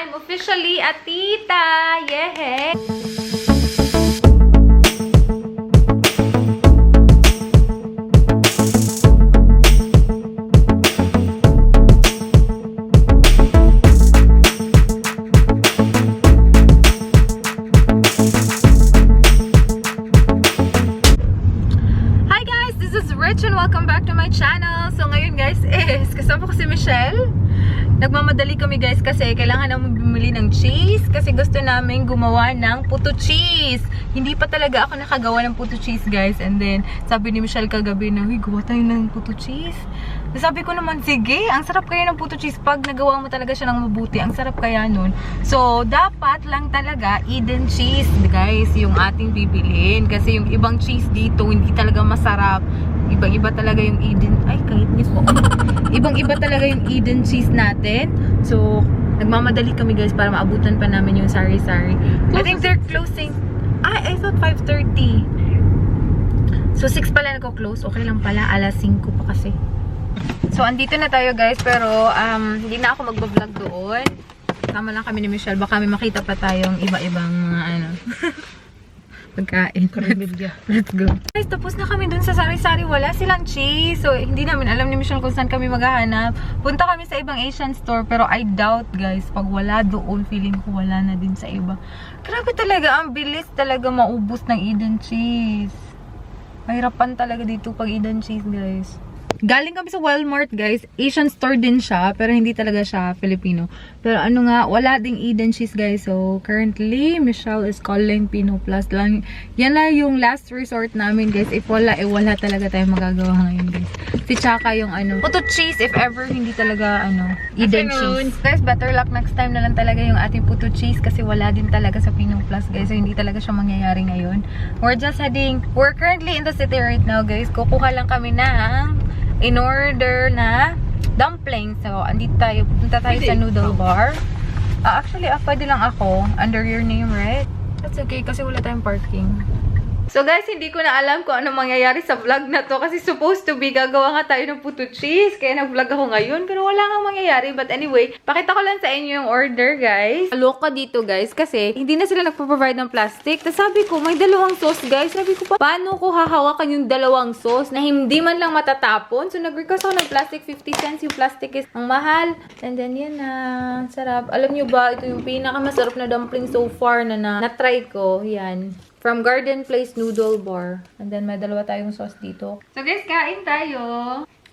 I'm officially a tita! Yehey! Hi guys! This is Rich and welcome back to my channel. So ngayon guys is kasama ko si Michelle. Nagmamadali kami guys kasi kailangan namin bumili ng cheese kasi gusto namin gumawa ng puto cheese. Hindi pa talaga ako nakagawa ng puto cheese guys. And then sabi ni Michelle kagabi na, "Uy, gawa tayo ng puto cheese." Sabi ko naman, sige, ang sarap kaya ng puto cheese pag nagawa mo talaga siya ng mabuti. Ang sarap kaya nun. So, dapat lang talaga Eden cheese guys yung ating bibilhin. Kasi yung ibang cheese dito hindi talaga masarap. Ibang-iba talaga yung Eden. Ay, kahit niyo po. Ibang-iba talaga yung Eden cheese natin. So, nagmamadali kami guys para maabutan pa namin yung sari-sari. I think they're closing. I thought 5:30. So, 6 pala nagko-close. Okay lang pala. Alas 5 pa kasi. So, andito na tayo guys. Pero, hindi na ako magbablog doon. Tama lang kami ni Michelle. Baka may makita pa tayong iba-ibang mga ano. Pagkain. Let's go. Guys, tapos na kami dun sa sari-sari. Wala silang cheese. So, hindi namin alam ni Michelle kung saan kami maghahanap. Punta kami sa ibang Asian store. Pero I doubt, guys. Pag wala doon, feeling ko wala na din sa iba. Grabe talaga. Ang bilis talaga maubos ng Eden cheese. Mahirapan talaga dito pag Eden cheese, guys. Galing kami sa Walmart, guys. Asian store din siya, pero hindi talaga siya Filipino. Pero ano nga, wala ding Eden cheese, guys. So, currently, Michelle is calling Pino Plus lang. Yan lang yung last resort namin, guys. If wala, wala talaga tayong magagawa ngayon, guys. Si Chaka yung ano, puto cheese, if ever, hindi talaga, ano, Eden cheese. Guys, better luck next time na lang talaga yung ating puto cheese kasi wala din talaga sa Pino Plus, guys. So, hindi talaga siya mangyayari ngayon. We're currently in the city right now, guys. Kukuha lang kami ng in order na dumpling. So, andito tayo. Punta tayo sa noodle bar. Actually, pwede lang ako. Under your name, right? That's okay kasi wala tayong parking. So guys, hindi ko na alam kung ano mangyayari sa vlog na to kasi supposed to be gagawa nga tayo ng puto cheese. Kaya nag-vlog ako ngayon. Pero wala nga mangyayari. But anyway, pakita ko lang sa inyo yung order, guys. Loka dito, guys. Kasi hindi na sila nagpo-provide ng plastic. Tapos sabi ko, may dalawang sauce, guys. Sabi ko, paano ko hahawakan yung dalawang sauce na hindi man lang matatapon? So nag-request ako ng plastic. 50 cents yung plastic is ang mahal. And then yan na. Sarap. Alam nyo ba, ito yung pinakamasarap na dumpling so far na na-try ko. Yan. From Garden Place Noodle Bar. And then, may dalawa tayong sauce dito. So, guys, kain tayo.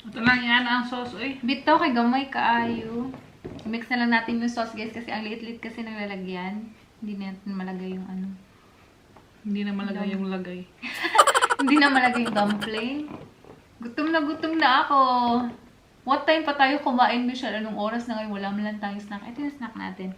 Ito lang yan ang sauce, uy. Bitaw kay gamay kaayo. Mix na lang natin yung sauce, guys, kasi ang liit-liit kasi ng lalagyan. Hindi natin malagay yung ano. Hindi na malagay yung lagay. Hindi na malagay yung dumpling. Gutom na ako. What time pa tayo kumain, Michelle? Anong oras na ngayon? Wala man lang tayong snack. Ito yung snack natin.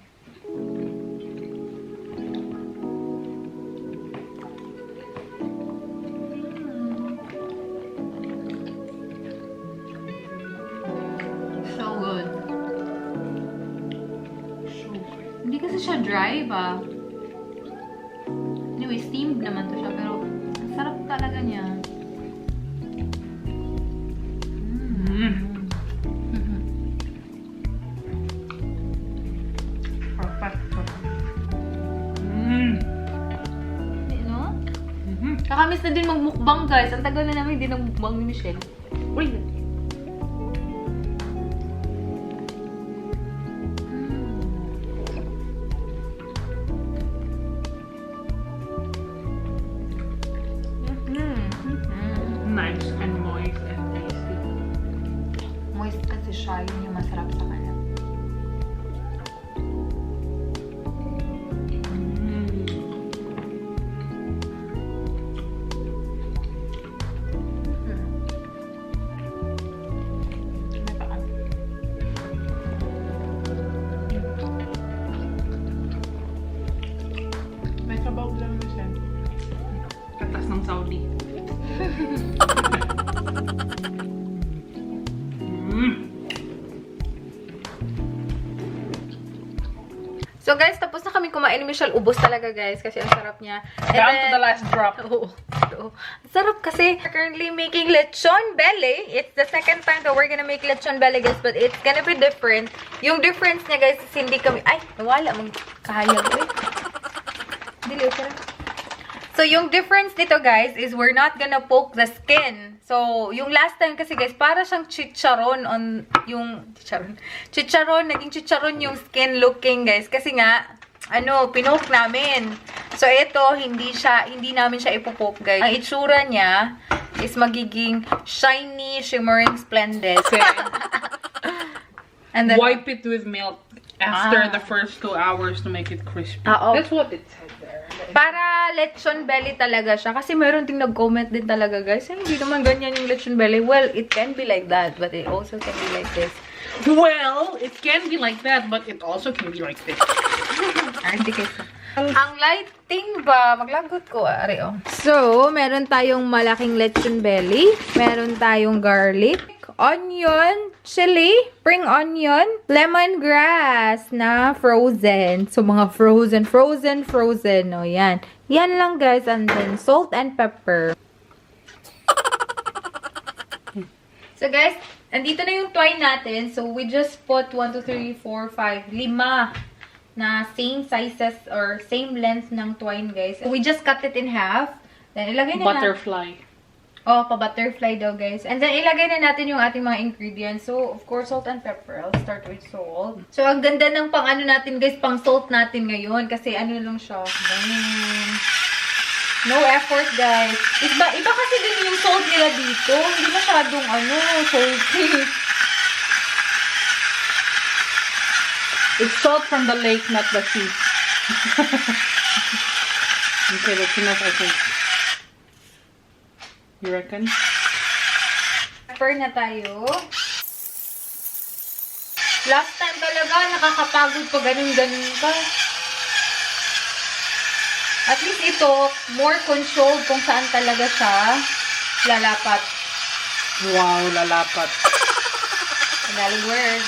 Hindi kasi siya dry ba? Anyway, steamed naman to siya. Pero, ang sarap talaga niya. Perfect. No? Kakamiss na din magmukbang, guys. Ang tagal na namin hindi nagmukbang ni Michelle. Uy! Nice and moist and tasty. Moist kasi siya. Yun yung masarap sa kanya. May sabaw lang siya. Katas ng Saudi. So guys, tapos na kami kumain ni Michelle. Ubos talaga guys kasi ang sarap niya. And Down then, to the last drop. Oo. Oh. Sarap kasi. We're currently making lechon belly. It's the second time that we're gonna make lechon belly, guys. But it's gonna be different. Yung difference niya, guys, is hindi kami... Ay, nawala. Magkahayag. Uy. Dili, okay. So, yung difference nito, guys, is we're not gonna poke the skin. So, yung last time kasi, guys, para siyang chicharon on yung... Chicharon. Naging chicharon yung skin looking, guys. Kasi nga, pinoke namin. So, ito, hindi namin siya ipopoke, guys. Ang itsura niya is magiging shiny, shimmering, splendid. And then, Wipe it with milk after the first 2 hours to make it crispy. That's what it said there. para lechon belly talaga siya. Kasi meron ding nag-comment din talaga, guys. Ay, hindi naman ganyan yung lechon belly. Well, it can be like that, but it also can be like this. Well, it can be like that, but it also can be like this. Ang lighting ba? Maglagot ko. Ari, oh. So, meron tayong malaking lechon belly. Meron tayong garlic, onion, chili, spring onion, lemongrass na frozen. So, mga frozen. O, yan. Yan lang, guys. And then, salt and pepper. So, guys, andito na yung twine natin. So, we just put 1, 2, 3, 4, 5, 5 na same sizes or same length ng twine, guys. So, we just cut it in half. Then, ilagay na Butterfly. Oh, pa-butterfly daw, guys. And then, ilagay na natin yung ating mga ingredients. So, of course, salt and pepper. I'll start with salt. So, ang ganda ng pang-ano natin, guys, pang-salt natin ngayon. Kasi, ano lang siya. No effort, guys. Iba kasi din yung salt nila dito. Hindi masyadong, salty. It's salt from the lake, not the sea. Okay, that's enough, I think. You reckon? Pepper na tayo. Last time talaga, nakakapagod pa ganun-ganun pa. At least ito, more controlled kung saan talaga siya lalapat. Wow, lalapat. Tagalog word.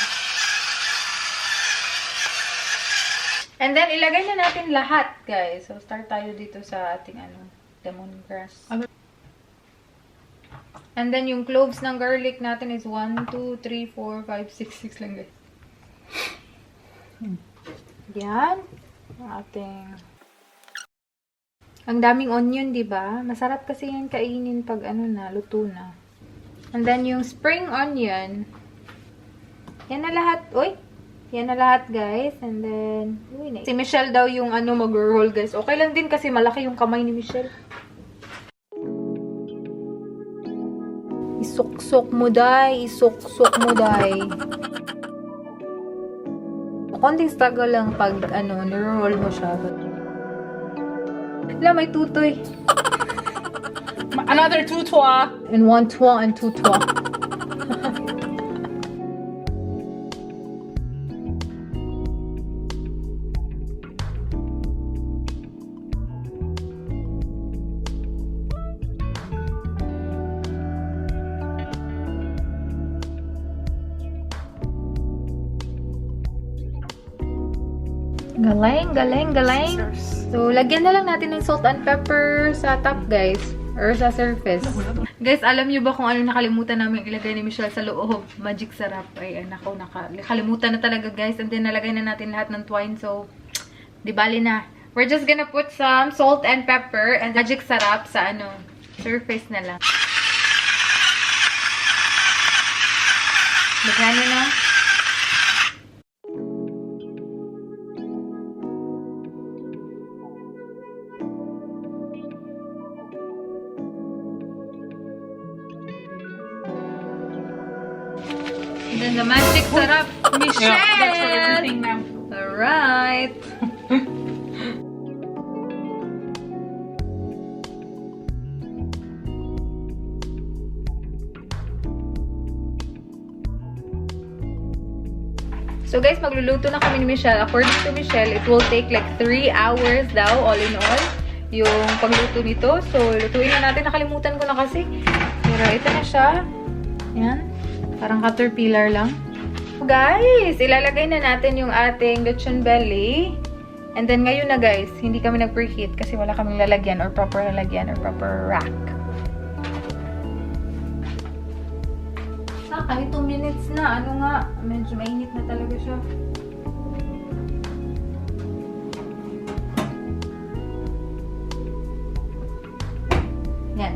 And then, ilagay na natin lahat, guys. So, start tayo dito sa ating, lemongrass. And then, yung cloves ng garlic natin is 1, 2, 3, 4, 5, 6 lang, guys. Yan. Ating... Ang daming onion, di ba? Masarap kasi yan kainin pag luto na. And then, yung spring onion. Yan na lahat. Uy! Yan na lahat, guys. And then, si Michelle daw yung mag-roll, guys. Okay lang din kasi malaki yung kamay ni Michelle. Isok-sok mo, day. Isok-sok mo, day. Konting struggle lang pag, niro-roll mo siya. Wala, may tutoy. Another tutwa. And 1 twa and 2 twa. Galing, galing, galing. So, lagyan na lang natin ng salt and pepper sa top, guys. Or sa surface. Guys, alam niyo ba kung ano nakalimutan namin ilagay ni Michelle sa loob? Magic sarap. Ay, nakalimutan na talaga, guys. And then, nalagay na natin lahat ng twine. So, di bali na. We're just gonna put some salt and pepper and magic sarap sa surface na lang. Lagyan nyo na. And then the magic sarap, Michelle! Yeah, that's for everything now. Alright. So guys, magluluto na kami ni Michelle. According to Michelle, it will take like 3 hours daw, all in all, yung pagluto nito. So, lutuin na natin. Nakalimutan ko na kasi. Pero ito na siya. Yan. Parang caterpillar lang. Guys, ilalagay na natin yung ating lechon belly. And then ngayon na guys, hindi kami nag-preheat kasi wala kaming lalagyan or proper rack. Kahit 2 minutes na, ano nga, medyo mainit na talaga siya. Yan.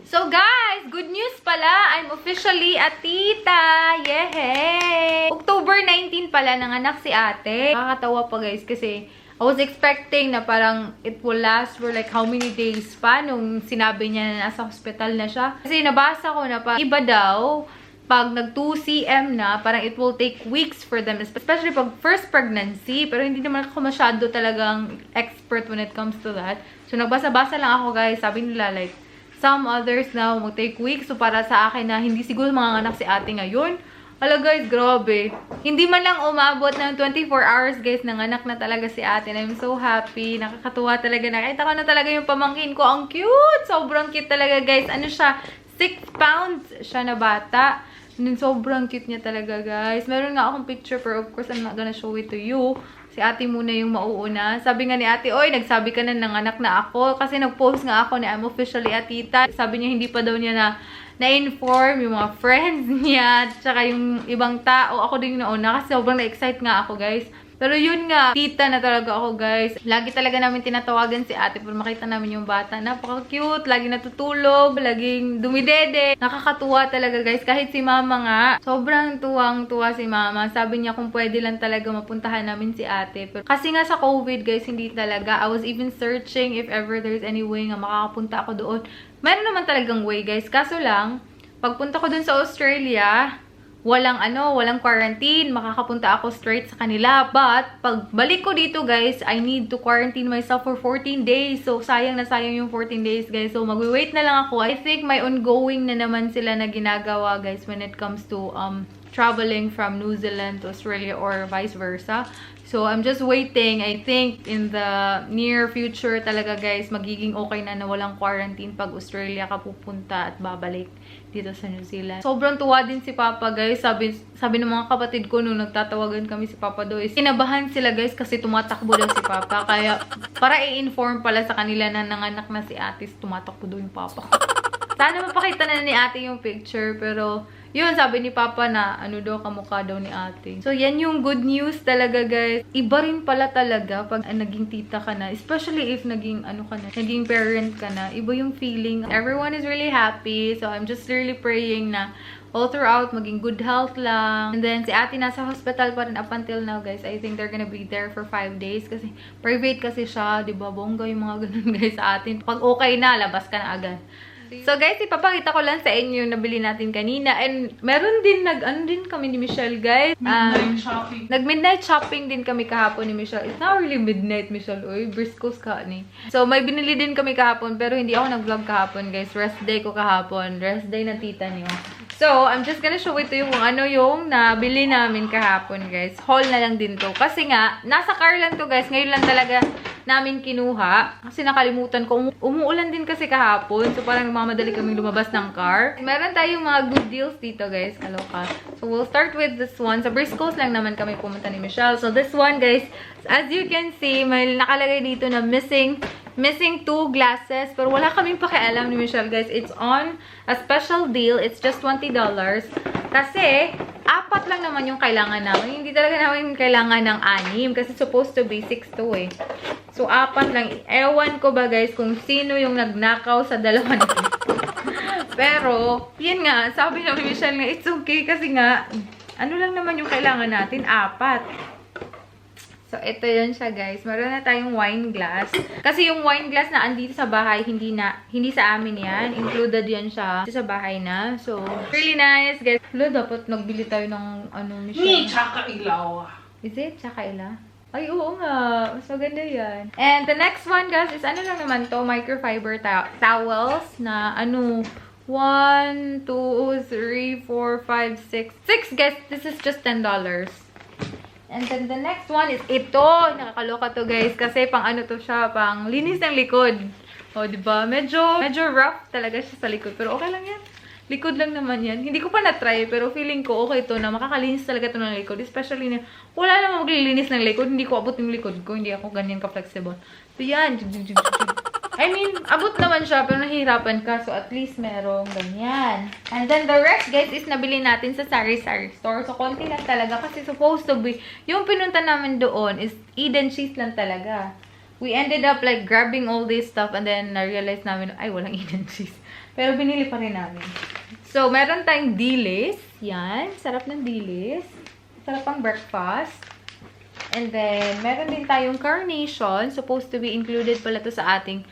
So guys, good news pala, I'm officially a tita! Yehey! October 19 pala nanganak si ate. Nakakatawa pa guys kasi I was expecting na parang it will last for like how many days pa nung sinabi niya na nasa hospital na siya. Kasi nabasa ko na pa iba daw, pag nag 2 cm na, parang it will take weeks for them, especially pag first pregnancy. Pero hindi naman ako masyado talagang expert when it comes to that. So nagbasa-basa lang ako guys, sabi nila like, some others now mag-take weeks. So para sa akin na hindi siguro manganganak si ate ngayon. Hala guys, grabe. Hindi man lang umabot ng 24 hours guys, nanganak na talaga si ate. And I'm so happy. Nakakatuwa talaga. Nakita ko na talaga yung pamangkin ko. Ang cute! Sobrang cute talaga guys. Ano siya? 6 pounds siya na bata. And then sobrang cute niya talaga guys. Meron nga akong picture pero of course I'm not gonna show it to you. Si ate muna yung mauuna. Sabi nga ni ate, oy, nagsabi ka na nanganak na ako. Kasi nag-post nga ako na I'm officially a tita. Sabi niya hindi pa daw niya na-inform yung mga friends niya. Tsaka yung ibang tao. Ako din yung nauna. Kasi sobrang na-excite nga ako guys. Pero yun nga, tita na talaga ako guys. Lagi talaga namin tinatawagan si ate para makita namin yung bata. Napaka-cute, lagi natutulog, laging dumidede. Nakakatuwa talaga guys. Kahit si mama nga, sobrang tuwang-tuwa si mama. Sabi niya kung pwede lang talaga mapuntahan namin si ate. Pero kasi nga sa COVID guys, hindi talaga. I was even searching if ever there's any way nga makakapunta ako doon. Meron naman talagang way guys. Kaso lang, pagpunta ko dun sa Australia, walang quarantine. Makakapunta ako straight sa kanila. But, pag balik ko dito guys, I need to quarantine myself for 14 days. So, sayang na sayang yung 14 days guys. So, mag-wait na lang ako. I think may ongoing na naman sila na ginagawa guys when it comes to traveling from New Zealand to Australia or vice versa. So, I'm just waiting. I think in the near future talaga guys, magiging okay na walang quarantine pag Australia ka pupunta at babalik dito sa New Zealand. Sobrang tuwa din si Papa guys. Sabi ng mga kapatid ko nung nagtatawagan kami si Papa doon, kinabahan sila guys kasi tumatakbo daw si Papa. Kaya para i-inform pala sa kanila na nanganak na si ate, tumatakbo daw yung Papa. Sana mapakita na ni ate yung picture. Pero yun, sabi ni Papa na ano daw, kamukha daw ni ate. So yan yung good news talaga guys. Iba rin pala talaga pag naging tita ka na. Especially if naging naging parent ka na. Iba yung feeling. Everyone is really happy. So I'm just really praying na all throughout, maging good health lang. And then, si ate nasa hospital pa rin up until now, guys. I think they're gonna be there for 5 days. Kasi, private kasi siya. Diba? Bongga yung mga ganun, guys, sa atin. Pag okay na, labas ka na agad. So, guys, ipapakita ko lang sa inyo yung nabili natin kanina. And, meron din, ano din kami ni Michelle, guys. Midnight shopping. Nag-midnight shopping din kami kahapon ni Michelle. It's not really midnight, Michelle. Uy, Briscoes ka ni. So, may binili din kami kahapon. Pero, hindi ako nag-vlog kahapon, guys. Rest day ko kahapon. Rest day ng tita niyo. So, I'm just gonna show it to you kung ano yung nabili namin kahapon, guys. Haul na lang din to. Kasi nga, nasa car lang to, guys. Ngayon lang talaga namin kinuha. Kasi nakalimutan ko. Umuulan din kasi kahapon. So, parang mamadali kaming lumabas ng car. Meron tayong mga good deals dito, guys. Kaloka. So, we'll start with this one. Sa Briscoes lang naman kami pumunta ni Michelle. So, this one, guys, as you can see, may nakalagay dito na missing 2 glasses. Pero wala kaming pakialam ni Michelle, guys. It's on a special deal. It's just $20. Kasi, 4 lang naman yung kailangan namin. Hindi talaga namin kailangan ng 6. Kasi supposed to be 6 to eh. So, 4 lang. Ewan ko ba, guys, kung sino yung nagnakaw sa dalawa nito. Pero, yun nga. Sabi na ni Michelle nga, it's okay. Kasi nga, ano lang naman yung kailangan natin? 4. So, ito yun siya, guys. Meron na tayong wine glass. Kasi yung wine glass na andito sa bahay, hindi sa amin yan. Included yan siya sa bahay na. So, really nice, guys. Hello, dapat nagbili tayo ng, Michelle. Tsaka ilaw. Is it? Tsaka ila? Ay, oo nga. Mas maganda yan. And the next one, guys, is ano lang naman to? Microfiber towels na, 1, 2, 3, 4, 5, 6. 6, guys. This is just $10. And then the next one is ito. Nakakaloka to, guys. Kasi pang to siya, pang linis ng likod. O, diba? Medyo rough talaga siya sa likod. Pero okay lang yan. Likod lang naman yan. Hindi ko pa na-try, pero feeling ko okay to na makakalinis talaga to ng likod. Especially na, wala namang maglilinis ng likod. Hindi ko abot yung likod ko. Hindi ako ganyan ka-flexible. So, yan. I mean, abot naman siya, pero nahihirapan ka. So, at least merong ganyan. And then, the rest, guys, is nabili natin sa sari-sari store. So, konti lang talaga. Kasi supposed to be, yung pinunta namin doon is Eden cheese lang talaga. We ended up, like, grabbing all this stuff. And then, na-realize namin, ay, walang Eden cheese. Pero, binili pa rin namin. So, meron tayong dilis. Yan. Sarap ng dilis. Sarap ang breakfast. And then, meron din tayong carnation. Supposed to be included pala to sa ating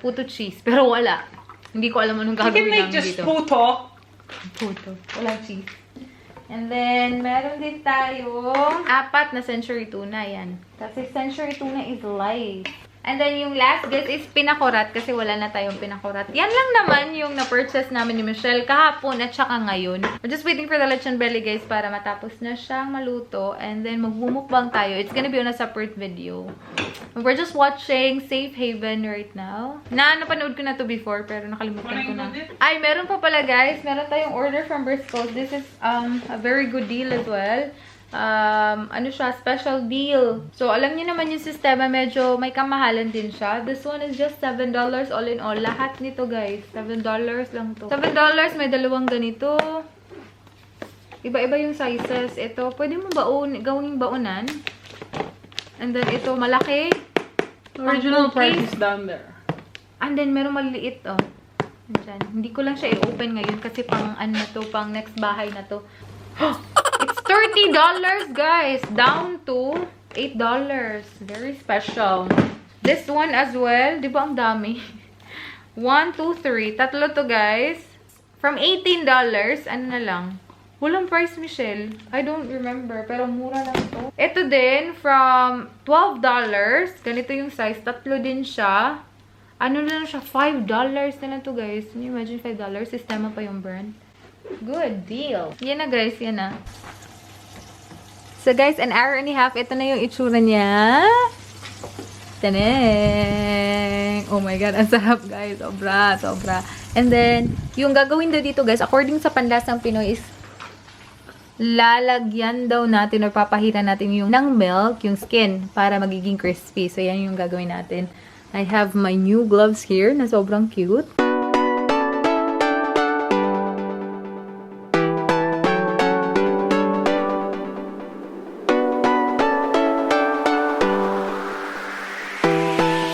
puto cheese. Pero wala. Hindi ko alam anong gagawin namin dito. You can make just puto. Puto. Walang cheese. And then, meron din tayong 4 na century tuna. Yan. Kasi century tuna is life. And then, yung last, guys, is pinakurat. Kasi wala na tayong pinakurat. Yan lang naman yung na-purchase namin ni Michelle kahapon at saka ngayon. We're just waiting for the lechon belly, guys, para matapos na siyang maluto. And then, magmumukbang tayo. It's gonna be on a separate video. We're just watching Safe Haven right now. Napanood ko na to before, pero nakalimutan ko na. Ay, meron pa pala, guys. Meron tayong order from Briscoe's. This is a very good deal as well. Special deal. So, alam niyo naman yung sistema, medyo may kamahalan din siya. This one is just $7 all in all. Lahat nito, guys. $7 lang to. $7, may dalawang ganito. Iba-iba yung sizes. Ito, pwede mo gawing baunan. And then, ito, malaki. Original price is down there. And then, meron maliliit, oh. Diyan. Hindi ko lang siya i-open ngayon kasi pang pang next bahay na to. It's $30, guys. Down to $8. Very special. This one as well. Di ba ang dami? 1, 2, 3. Tatlo to, guys. From $18. Ano na lang? Walang price, Michelle. I don't remember. Pero mura lang to. Ito din, from $12. Ganito yung size. Tatlo din siya. Ano na lang siya? $5 na lang to, guys. Can you imagine $5? Sistema pa yung brand. Good deal. Yan na, guys. Yan na. So, guys, an hour and a half. Ito na yung itsura niya. Taneng! Oh my God. Ang sarap, guys. Sobra, sobra. And then, yung gagawin daw dito, guys, according sa panlasang Pinoy is lalagyan daw natin or papahiran natin yung ng milk, yung skin, para magiging crispy. So, yan yung gagawin natin. I have my new gloves here na sobrang cute.